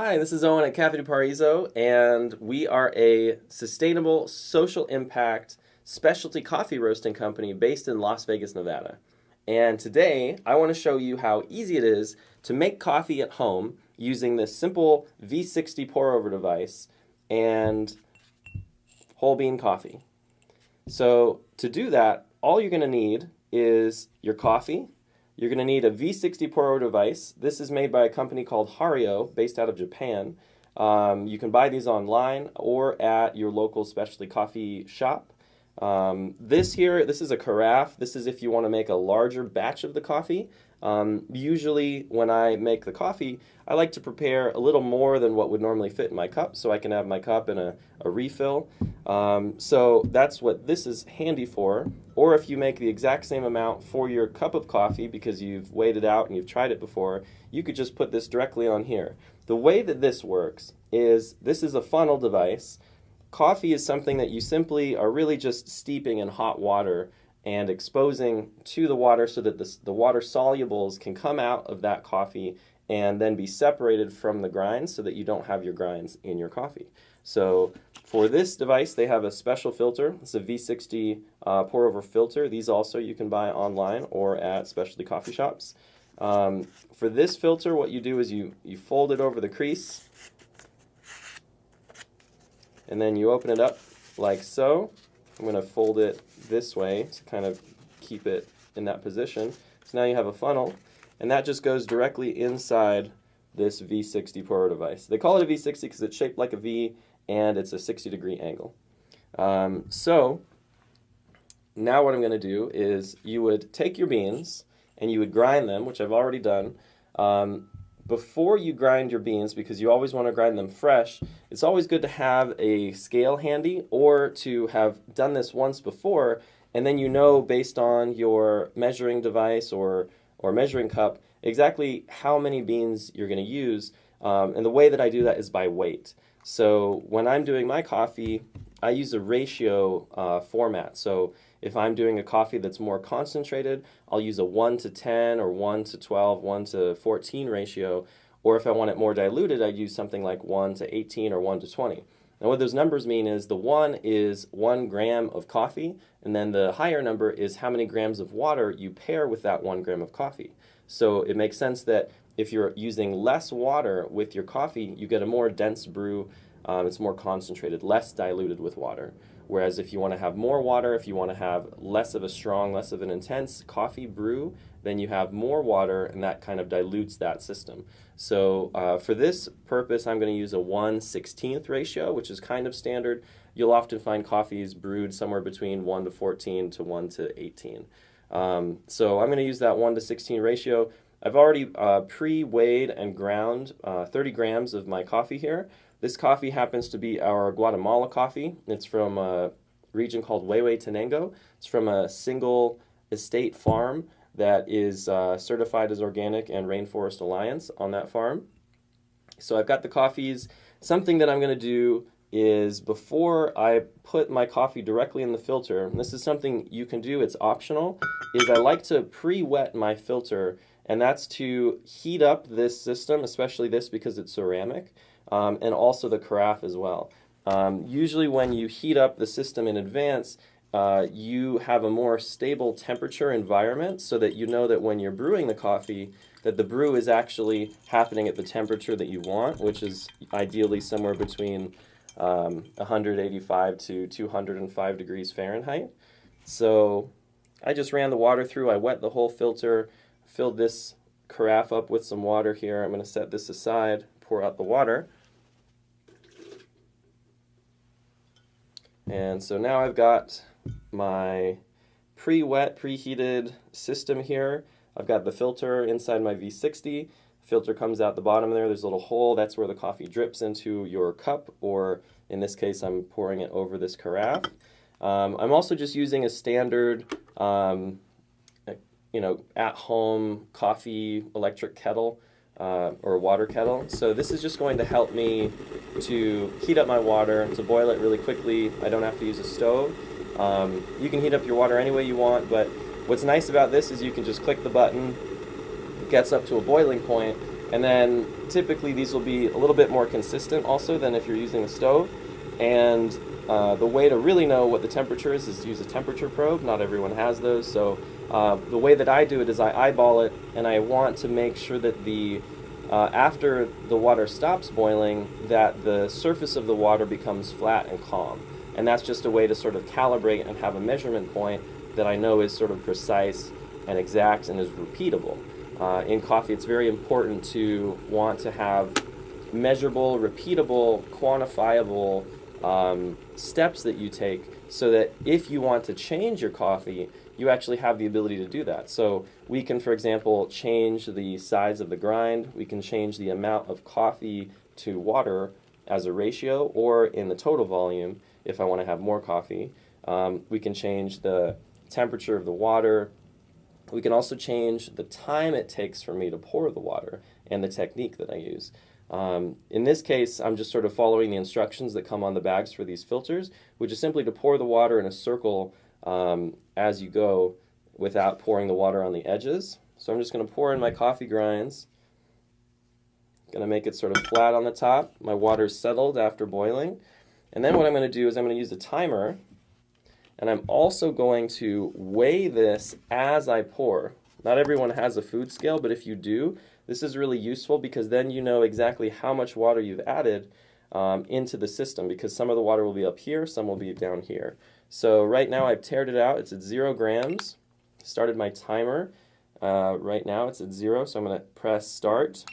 Hi, this is Owen at Cafe de Paraiso, and we are a sustainable social impact specialty coffee roasting company based in Las Vegas, Nevada. And today I want to show you how easy it is to make coffee at home using this simple V60 pour over device and whole bean coffee. So to do that, all you're going to need is your coffee. You're going to need a V60 pour-over device. This is made by a company called Hario, based out of Japan. You can buy these online or at your local specialty coffee shop. This is a carafe. This is if you want to make a larger batch of the coffee. Usually when I make the coffee, I like to prepare a little more than what would normally fit in my cup so I can have my cup in a refill. So that's what this is handy for. Or if you make the exact same amount for your cup of coffee because you've weighed it out and you've tried it before, you could just put this directly on here. The way that this works is this is a funnel device. Coffee is something that you simply are really just steeping in hot water and exposing to the water so that the water solubles can come out of that coffee and then be separated from the grinds so that you don't have your grinds in your coffee. So for this device, they have a special filter. It's a V60 pour-over filter. These also you can buy online or at specialty coffee shops. For this filter, what you do is you fold it over the crease, and then you open it up like so. I'm going to fold it this way to kind of keep it in that position. So now you have a funnel, and that just goes directly inside this V60 pour device. They call it a V60 because it's shaped like a V and it's a 60-degree angle. So now what I'm going to do is you would take your beans and you would grind them, which I've already done. Before you grind your beans, because you always want to grind them fresh, it's always good to have a scale handy or to have done this once before, and then you know based on your measuring device or measuring cup exactly how many beans you're going to use. And the way that I do that is by weight. So when I'm doing my coffee, I use a ratio format. So if I'm doing a coffee that's more concentrated, I'll use a 1:10 or 1:12, 1:14 ratio. Or if I want it more diluted, I'd use something like 1:18 or 1:20. Now what those numbers mean is the 1 is 1 gram of coffee, and then the higher number is how many grams of water you pair with that 1 gram of coffee. So it makes sense that if you're using less water with your coffee, you get a more dense brew. It's more concentrated, less diluted with water. Whereas if you want to have more water, if you want to have less of a strong, less of an intense coffee brew, then you have more water, and that kind of dilutes that system. So for this purpose, I'm going to use a 1/16 ratio, which is kind of standard. You'll often find coffees brewed somewhere between 1:14 to 1:18. So I'm going to use that 1:16 ratio. I've already pre-weighed and ground 30 grams of my coffee here. This coffee happens to be our Guatemala coffee. It's from a region called Huehuetenango. It's from a single estate farm that is certified as organic and Rainforest Alliance on that farm. So I've got the coffees. Something that I'm going to do is before I put my coffee directly in the filter, and this is something you can do, it's optional, is I like to pre-wet my filter, and that's to heat up this system, especially this because it's ceramic. And also the carafe as well. Usually when you heat up the system in advance, you have a more stable temperature environment so that you know that when you're brewing the coffee, that the brew is actually happening at the temperature that you want, which is ideally somewhere between 185 to 205 degrees Fahrenheit. So I just ran the water through, I wet the whole filter, filled this carafe up with some water here. I'm going to set this aside, pour out the water. And so now I've got my pre-wet, preheated system here. I've got the filter inside my V60. Filter comes out the bottom there. There's a little hole. That's where the coffee drips into your cup, or in this case, I'm pouring it over this carafe. I'm also just using a standard, at-home coffee electric kettle. Or water kettle. So this is just going to help me to heat up my water, to boil it really quickly. I don't have to use a stove. You can heat up your water any way you want, but what's nice about this is you can just click the button, it gets up to a boiling point, And then typically these will be a little bit more consistent also than if you're using a stove. And the way to really know what the temperature is to use a temperature probe. Not everyone has those, so the way that I do it is I eyeball it, and I want to make sure that after the water stops boiling, that the surface of the water becomes flat and calm. And that's just a way to sort of calibrate and have a measurement point that I know is sort of precise and exact and is repeatable. In coffee, it's very important to want to have measurable, repeatable, quantifiable steps that you take so that if you want to change your coffee, you actually have the ability to do that. So we can, for example, change the size of the grind. We can change the amount of coffee to water as a ratio, or in the total volume if I want to have more coffee. We can change the temperature of the water. We can also change the time it takes for me to pour the water and the technique that I use. In this case, I'm just sort of following the instructions that come on the bags for these filters, which is simply to pour the water in a circle as you go without pouring the water on the edges. So I'm just going to pour in my coffee grinds. Going to make it sort of flat on the top. My water's settled after boiling. And then what I'm going to do is I'm going to use a timer, and I'm also going to weigh this as I pour. Not everyone has a food scale, but if you do, this is really useful because then you know exactly how much water you've added into the system, because some of the water will be up here, some will be down here. So right now I've tared it out. It's at 0 grams. Started my timer. Right now it's at 0, so I'm going to press start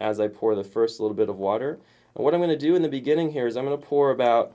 as I pour the first little bit of water. And what I'm going to do in the beginning here is I'm going to pour about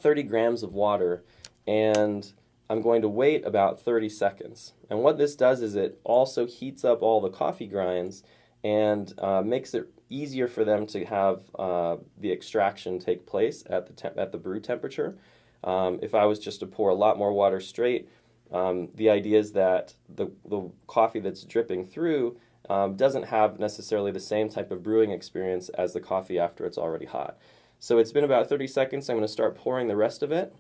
30 grams of water, and I'm going to wait about 30 seconds. And what this does is it also heats up all the coffee grinds and makes it easier for them to have the extraction take place at the brew temperature. If I was just to pour a lot more water straight, the idea is that the coffee that's dripping through doesn't have necessarily the same type of brewing experience as the coffee after it's already hot. So it's been about 30 seconds. I'm going to start pouring the rest of it.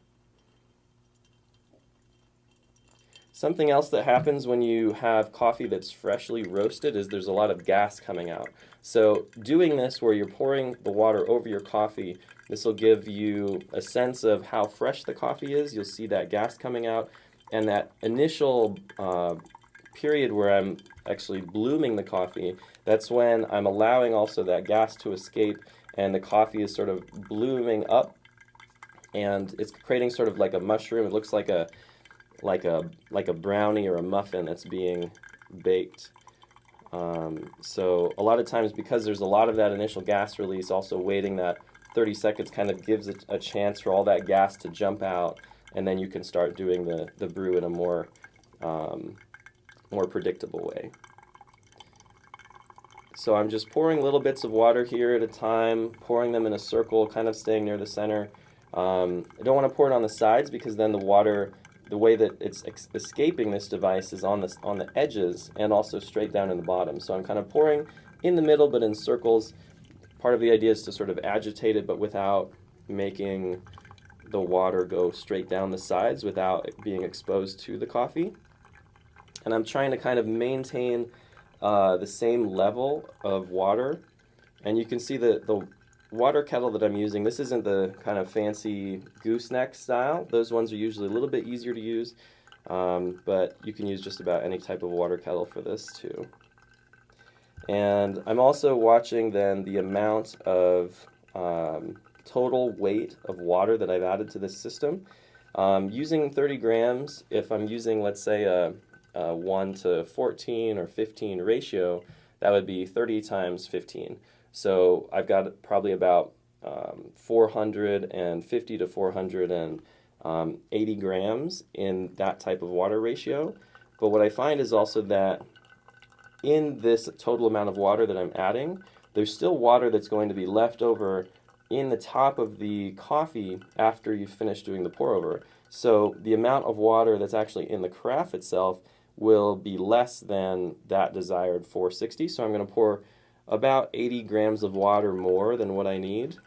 Something else that happens when you have coffee that's freshly roasted is there's a lot of gas coming out. So doing this where you're pouring the water over your coffee, this will give you a sense of how fresh the coffee is. You'll see that gas coming out, and that initial period where I'm actually blooming the coffee, that's when I'm allowing also that gas to escape, and the coffee is sort of blooming up, and it's creating sort of like a mushroom. It looks like a brownie or a muffin that's being baked. So a lot of times, because there's a lot of that initial gas release, also waiting that 30 seconds kind of gives it a chance for all that gas to jump out, and then you can start doing the brew in a more predictable way. So I'm just pouring little bits of water here at a time, pouring them in a circle, kind of staying near the center. I don't want to pour it on the sides because then the water, the way that it's escaping this device is on the edges and also straight down in the bottom. So I'm kind of pouring in the middle but in circles. Part of the idea is to sort of agitate it but without making the water go straight down the sides without it being exposed to the coffee. And I'm trying to kind of maintain the same level of water. And you can see the water kettle that I'm using, this isn't the kind of fancy gooseneck style. Those ones are usually a little bit easier to use, but you can use just about any type of water kettle for this too. And I'm also watching then the amount of total weight of water that I've added to this system. Using 30 grams, if I'm using, let's say, a 1 to 14 or 15 ratio, that would be 30 times 15. So I've got probably about 450 to 480 grams in that type of water ratio. But what I find is also that in this total amount of water that I'm adding, there's still water that's going to be left over in the top of the coffee after you finish doing the pour over. So the amount of water that's actually in the carafe itself will be less than that desired 460. So I'm going to pour about 80 grams of water more than what I need.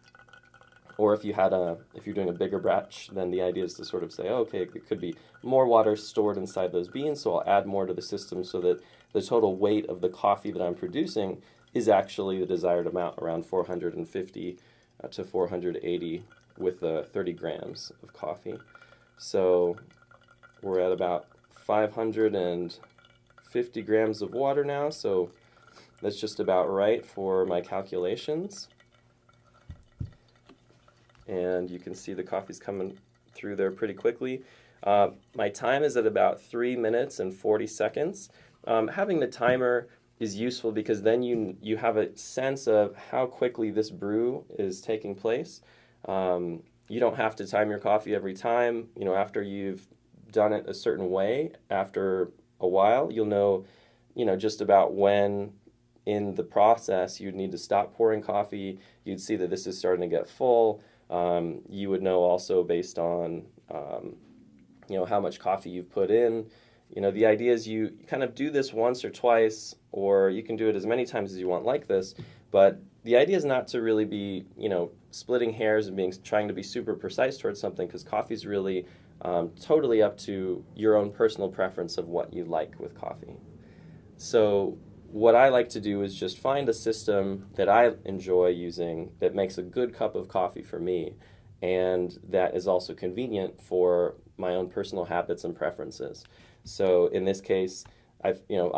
Or if you're doing a bigger batch, then the idea is to sort of say, oh, okay, it could be more water stored inside those beans, so I'll add more to the system so that the total weight of the coffee that I'm producing is actually the desired amount, around 450 to 480 with 30 grams of coffee. So we're at about 550 grams of water now, so that's just about right for my calculations. And you can see the coffee's coming through there pretty quickly. My time is at about 3 minutes and 40 seconds. Having the timer is useful because then you have a sense of how quickly this brew is taking place. You don't have to time your coffee every time. You know, after you've done it a certain way, after a while, you'll know, just about when in the process you'd need to stop pouring coffee. You'd see that this is starting to get full. You would know also based on, how much coffee you've put in. The idea is you kind of do this once or twice, or you can do it as many times as you want like this, but the idea is not to really be, splitting hairs and trying to be super precise towards something, because coffee is really totally up to your own personal preference of what you like with coffee. So what I like to do is just find a system that I enjoy using that makes a good cup of coffee for me, and that is also convenient for my own personal habits and preferences. So in this case, I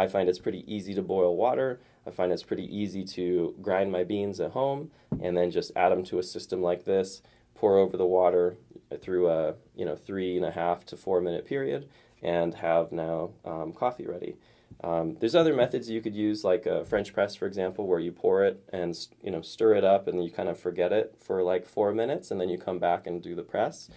find it's pretty easy to boil water. I find it's pretty easy to grind my beans at home and then just add them to a system like this, pour over the water through a 3.5 to 4 minute period, and have now coffee ready. There's other methods you could use, like a French press, for example, where you pour it and stir it up, and you kind of forget it for like 4 minutes, and then you come back and do the press.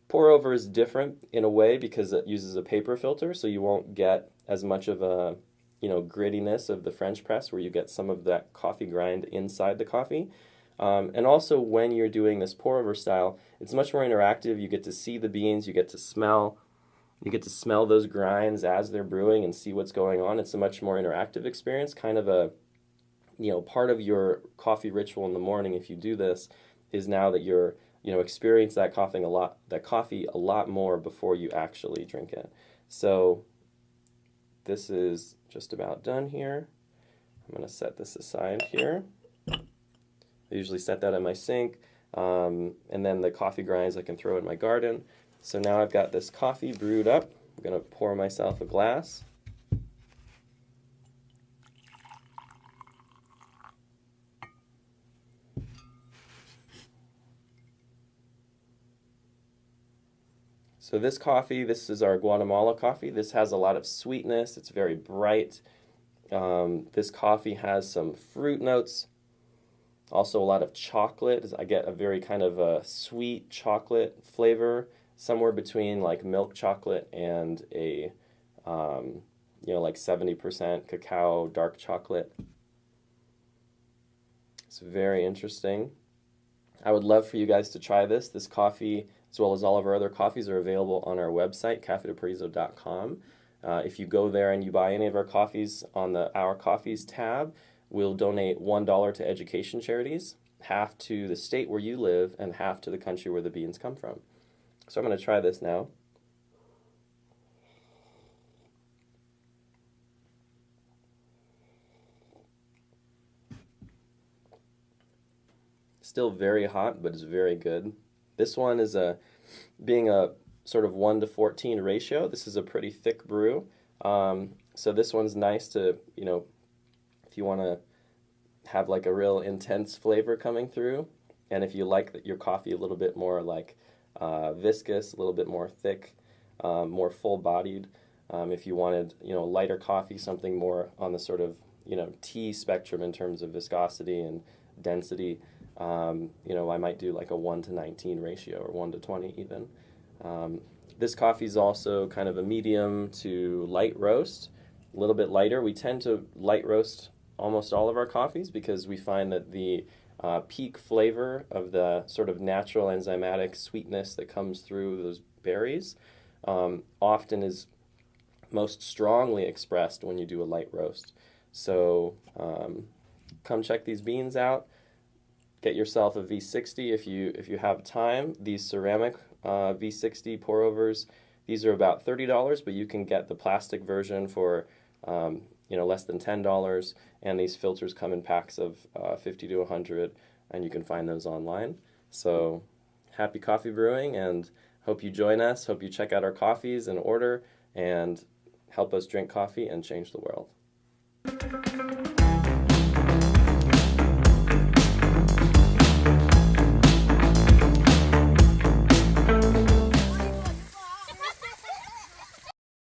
Pour over is different in a way because it uses a paper filter, so you won't get as much of a grittiness of the French press, where you get some of that coffee grind inside the coffee. And also, when you're doing this pour over style, it's much more interactive. You get to see the beans, you get to smell those grinds as they're brewing and see what's going on. It's a much more interactive experience, kind of a part of your coffee ritual in the morning. If you do this, is now that you're experience that coffee a lot more before you actually drink it. So this is just about done here. I'm going to set this aside here. I usually set that in my sink, and then the coffee grinds I can throw in my garden. So now I've got this coffee brewed up. I'm going to pour myself a glass. So this coffee, this is our Guatemala coffee. This has a lot of sweetness. It's very bright. This coffee has some fruit notes, also a lot of chocolate. I get a very kind of a sweet chocolate flavor, somewhere between like milk chocolate and a, like 70% cacao dark chocolate. It's very interesting. I would love for you guys to try this. This coffee, as well as all of our other coffees, are available on our website, cafedeparaiso.com. If you go there and you buy any of our coffees on the Our Coffees tab, we'll donate $1 to education charities, half to the state where you live, and half to the country where the beans come from. So I'm going to try this now. Still very hot, but it's very good. This one is being a sort of 1 to 14 ratio. This is a pretty thick brew. So this one's nice to, if you want to have like a real intense flavor coming through, and if you like your coffee a little bit more like viscous, a little bit more thick, more full-bodied. If you wanted, lighter coffee, something more on the sort of, tea spectrum in terms of viscosity and density, I might do like a 1 to 19 ratio, or 1 to 20 even. This coffee is also kind of a medium to light roast, a little bit lighter. We tend to light roast almost all of our coffees because we find that the peak flavor of the sort of natural enzymatic sweetness that comes through those berries often is most strongly expressed when you do a light roast. So come check these beans out. Get yourself a V60 if you have time. These ceramic V60 pour overs, these are about $30, but you can get the plastic version for less than $10, and these filters come in packs of 50 to 100, and you can find those online. So happy coffee brewing, and hope you join us. Hope you check out our coffees and order, and help us drink coffee and change the world.